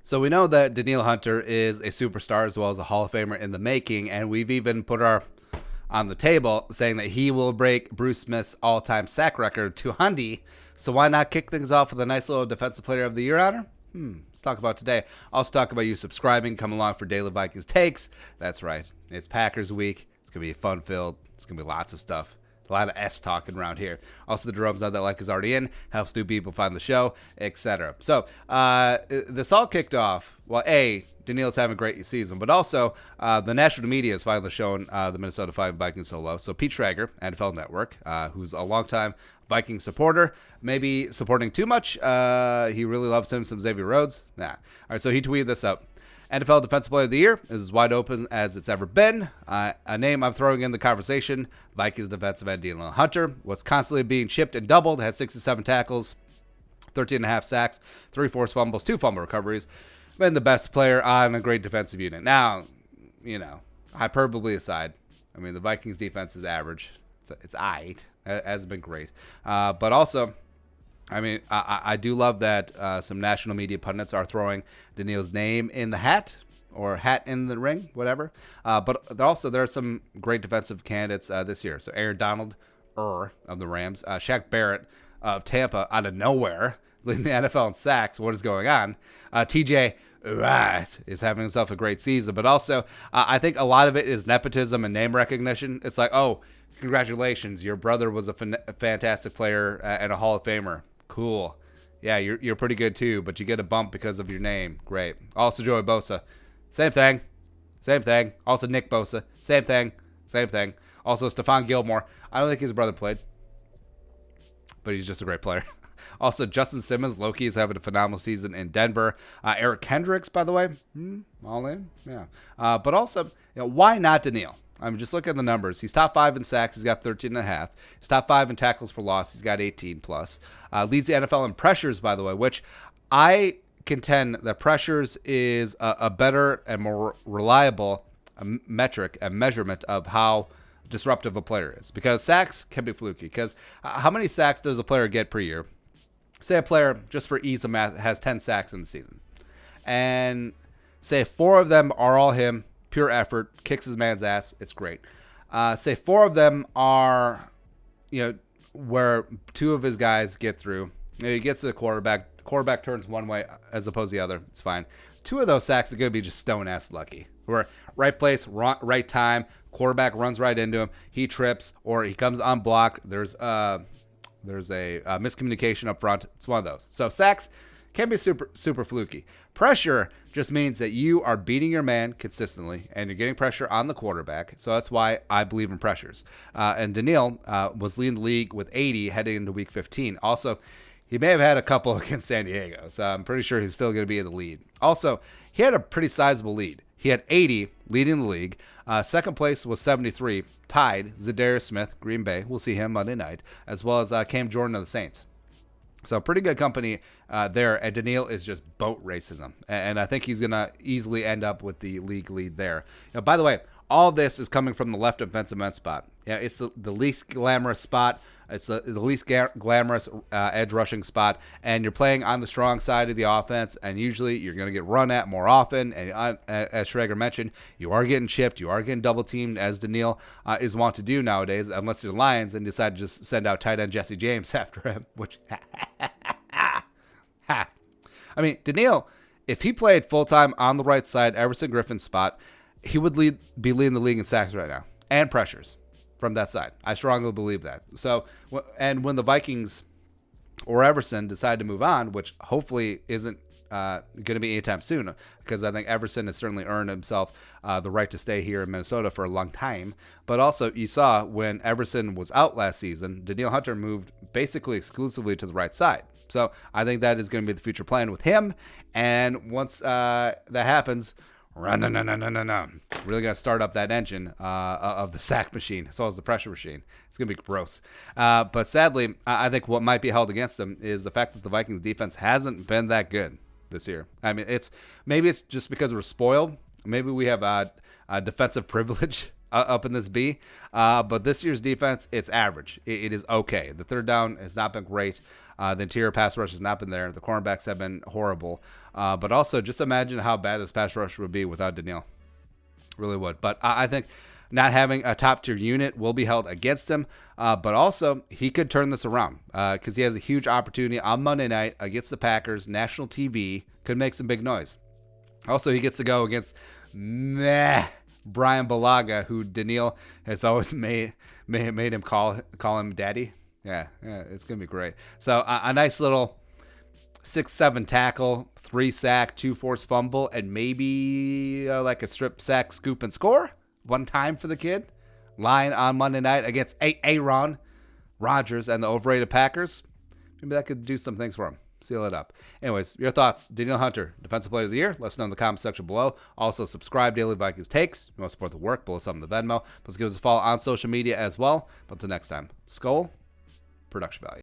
So we know that Danielle Hunter is a superstar as well as a Hall of Famer in the making, and we've even put our on the table saying that he will break Bruce Smith's all-time sack record to Hundy. So why not kick things off with a nice little Defensive Player of the Year honor? Let's talk about today. I'll also talk about you subscribing, come along for Daily Vikings Takes. That's right. It's Packers week. It's going to be fun-filled. It's going to be lots of stuff. A lot of S talking around here. Also, the Jerome's Not That Like is already in. Helps new people find the show, etc. So, this all kicked off. Well, Danielle's having a great season, but also the national media has finally shown the Minnesota Vikings so love. So, Pete Schrager, NFL Network, who's a longtime Viking supporter, maybe supporting too much. He really loves him, some Xavier Rhodes. Nah. All right, so he tweeted this out. NFL Defensive Player of the Year is as wide open as it's ever been. A name I'm throwing in the conversation, Vikings defensive end Danielle Hunter, was constantly being chipped and doubled, has 67 tackles, 13.5 sacks, 3 forced fumbles, 2 fumble recoveries. Been the best player on a great defensive unit. Now, hyperbole aside, I mean, the Vikings defense is average. It's aight. It hasn't been great. But also, I mean, I do love that some national media pundits are throwing Danielle's name in the hat or hat in the ring, whatever. But also there are some great defensive candidates this year. So Aaron Donald of the Rams, Shaq Barrett of Tampa out of nowhere, leading the NFL in sacks. What is going on? TJ Watt is having himself a great season. But also, I think a lot of it is nepotism and name recognition. It's like, oh, congratulations, your brother was a fantastic player and a Hall of Famer. Cool. Yeah, you're pretty good too, but you get a bump because of your name. Great. Also, Joey Bosa. Same thing. Also, Nick Bosa. Same thing. Also, Stephon Gilmore. I don't think his brother played, but he's just a great player. Also, Justin Simmons, Loki, is having a phenomenal season in Denver. Eric Kendricks, by the way, all in. Yeah. But also, why not Danielle? I mean, just look at the numbers. He's top 5 in sacks. He's got 13.5. He's top 5 in tackles for loss. He's got 18 plus. Leads the NFL in pressures, by the way, which I contend that pressures is a better and more reliable metric and measurement of how disruptive a player is. Because sacks can be fluky. Because how many sacks does a player get per year? Say a player, just for ease of math, has 10 sacks in the season. And say 4 of them are all him. Pure effort, kicks his man's ass. It's great. Say 4 of them are, where 2 of his guys get through. He gets to the quarterback. Quarterback turns one way as opposed to the other. It's fine. 2 of those sacks are going to be just stone-ass lucky. Where right place, right time, quarterback runs right into him. He trips or he comes unblocked. There's a miscommunication up front. It's one of those. So sacks can be super fluky. Pressure just means that you are beating your man consistently and you're getting pressure on the quarterback. So that's why I believe in pressures. And Danielle was leading the league with 80 heading into week 15. Also, he may have had a couple against San Diego, so I'm pretty sure he's still going to be in the lead. Also, he had a pretty sizable lead. He had 80 leading the league. Second place was 73, tied Zadarius Smith, Green Bay. We'll see him Monday night, as well as Cam Jordan of the Saints. So pretty good company there, and Danielle is just boat racing them. And I think he's going to easily end up with the league lead there. By the way, all of this is coming from the left defensive end spot. Yeah, it's the least glamorous spot. It's the least glamorous edge rushing spot, and you're playing on the strong side of the offense, and usually you're going to get run at more often, and as Schrager mentioned, you are getting chipped, you are getting double-teamed, as Danielle is wont to do nowadays, unless you're the Lions and decide to just send out tight end Jesse James after him, which, I mean, Danielle, if he played full-time on the right side, Everson Griffin's spot, he would be leading the league in sacks right now, and pressures from that side. I strongly believe that. So, and when the Vikings or Everson decide to move on, which hopefully isn't going to be anytime soon, because I think Everson has certainly earned himself the right to stay here in Minnesota for a long time. But also, you saw when Everson was out last season, Danielle Hunter moved basically exclusively to the right side. So I think that is going to be the future plan with him. And once that happens, really got to start up that engine of the sack machine as well as the pressure machine. It's going to be gross. But sadly, I think what might be held against them is the fact that the Vikings defense hasn't been that good this year. I mean, maybe it's just because we're spoiled. Maybe we have a defensive privilege up in this B. But this year's defense, it's average. It is okay. The third down has not been great. The interior pass rush has not been there. The cornerbacks have been horrible. But also, just imagine how bad this pass rush would be without Danielle. Really would. But I think not having a top-tier unit will be held against him. But also, he could turn this around because he has a huge opportunity on Monday night against the Packers. National TV could make some big noise. Also, he gets to go against Brian Balaga, who Danielle has always made him call him daddy. Yeah, it's going to be great. So a nice little 6-7 tackle, 3 sack, 2 forced fumble, and maybe like a strip sack, scoop, and score. One time for the kid. Line on Monday night against Aaron Rodgers and the overrated Packers. Maybe that could do some things for him. Seal it up. Anyways, your thoughts. Danielle Hunter, Defensive Player of the Year. Let us know in the comment section below. Also, subscribe Daily Vikings Takes. You want to support the work, below some of the Venmo. Plus, give us a follow on social media as well. But until next time, Skull, production value.